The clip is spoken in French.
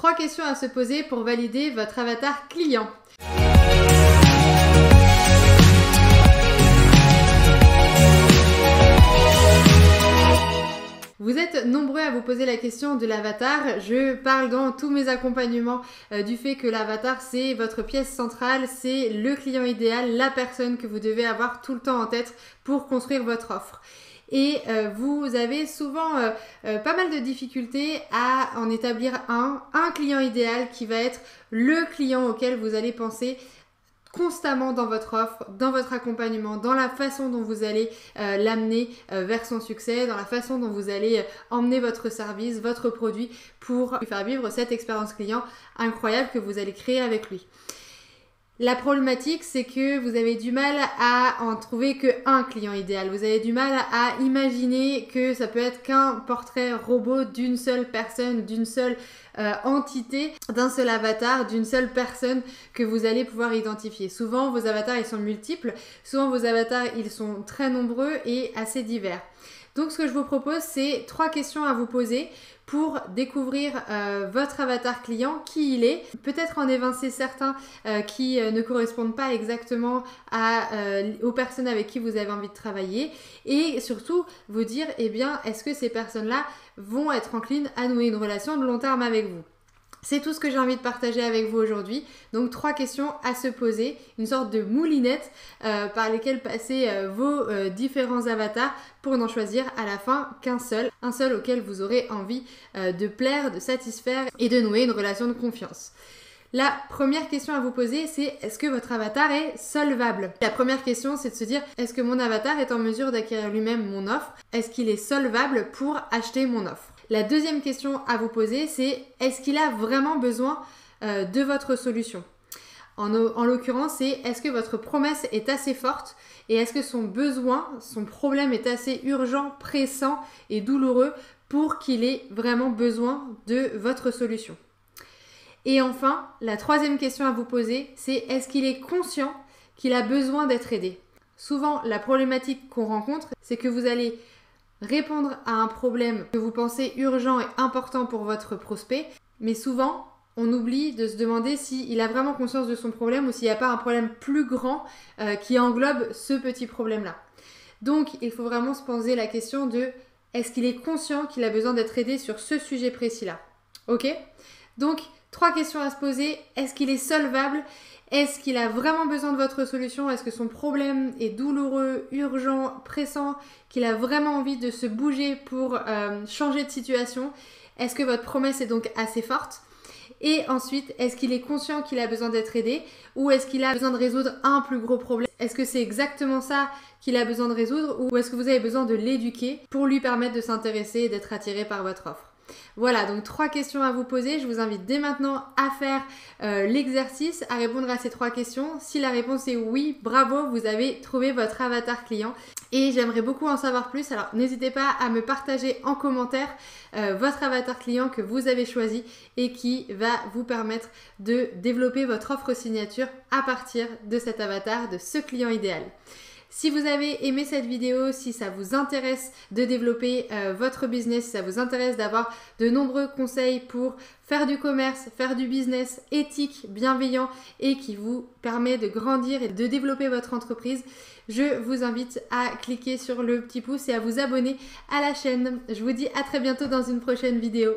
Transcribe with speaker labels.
Speaker 1: 3 questions à se poser pour valider votre avatar client. Vous êtes nombreux à vous poser la question de l'avatar. Je parle dans tous mes accompagnements du fait que l'avatar, c'est votre pièce centrale, c'est le client idéal, la personne que vous devez avoir tout le temps en tête pour construire votre offre. Et vous avez souvent pas mal de difficultés à en établir un client idéal qui va être le client auquel vous allez penser constamment dans votre offre, dans votre accompagnement, dans la façon dont vous allez l'amener vers son succès, dans la façon dont vous allez emmener votre service, votre produit pour lui faire vivre cette expérience client incroyable que vous allez créer avec lui. La problématique, c'est que vous avez du mal à en trouver qu'un client idéal. Vous avez du mal à imaginer que ça peut être qu'un portrait robot d'une seule personne, d'une seule entité, d'un seul avatar, d'une seule personne que vous allez pouvoir identifier. Souvent, vos avatars, ils sont multiples. Souvent, vos avatars, ils sont très nombreux et assez divers. Donc, ce que je vous propose, c'est 3 questions à vous poser pour découvrir votre avatar client, qui il est, peut-être en évincer certains qui ne correspondent pas exactement aux personnes avec qui vous avez envie de travailler, et surtout vous dire, eh bien, est-ce que ces personnes-là vont être enclines à nouer une relation de long terme avec vous? C'est tout ce que j'ai envie de partager avec vous aujourd'hui. Donc 3 questions à se poser, une sorte de moulinette par lesquelles passer vos différents avatars pour n'en choisir à la fin qu'un seul. Un seul auquel vous aurez envie de plaire, de satisfaire et de nouer une relation de confiance. La première question à vous poser, c'est est-ce que votre avatar est solvable? La première question, c'est de se dire, est-ce que mon avatar est en mesure d'acquérir lui-même mon offre? Est-ce qu'il est solvable pour acheter mon offre? La deuxième question à vous poser, c'est est-ce qu'il a vraiment besoin de votre solution? En l'occurrence, c'est est-ce que votre promesse est assez forte et est-ce que son besoin, son problème est assez urgent, pressant et douloureux pour qu'il ait vraiment besoin de votre solution? Et enfin, la troisième question à vous poser, c'est est-ce qu'il est conscient qu'il a besoin d'être aidé? Souvent, la problématique qu'on rencontre, c'est que vous allez répondre à un problème que vous pensez urgent et important pour votre prospect, mais souvent, on oublie de se demander s'il a vraiment conscience de son problème ou s'il n'y a pas un problème plus grand qui englobe ce petit problème-là. Donc, il faut vraiment se poser la question de est-ce qu'il est conscient qu'il a besoin d'être aidé sur ce sujet précis-là? Ok? Donc, 3 questions à se poser. Est-ce qu'il est solvable? Est-ce qu'il a vraiment besoin de votre solution? Est-ce que son problème est douloureux, urgent, pressant, qu'il a vraiment envie de se bouger pour changer de situation? Est-ce que votre promesse est donc assez forte? Et ensuite, est-ce qu'il est conscient qu'il a besoin d'être aidé ou est-ce qu'il a besoin de résoudre un plus gros problème? Est-ce que c'est exactement ça qu'il a besoin de résoudre ou est-ce que vous avez besoin de l'éduquer pour lui permettre de s'intéresser et d'être attiré par votre offre? Voilà, donc 3 questions à vous poser. Je vous invite dès maintenant à faire l'exercice, à répondre à ces 3 questions. Si la réponse est oui, bravo, vous avez trouvé votre avatar client. Et j'aimerais beaucoup en savoir plus, alors n'hésitez pas à me partager en commentaire votre avatar client que vous avez choisi et qui va vous permettre de développer votre offre signature à partir de cet avatar, de ce client idéal. Si vous avez aimé cette vidéo, si ça vous intéresse de développer votre business, si ça vous intéresse d'avoir de nombreux conseils pour faire du commerce, faire du business éthique, bienveillant et qui vous permet de grandir et de développer votre entreprise, je vous invite à cliquer sur le petit pouce et à vous abonner à la chaîne. Je vous dis à très bientôt dans une prochaine vidéo.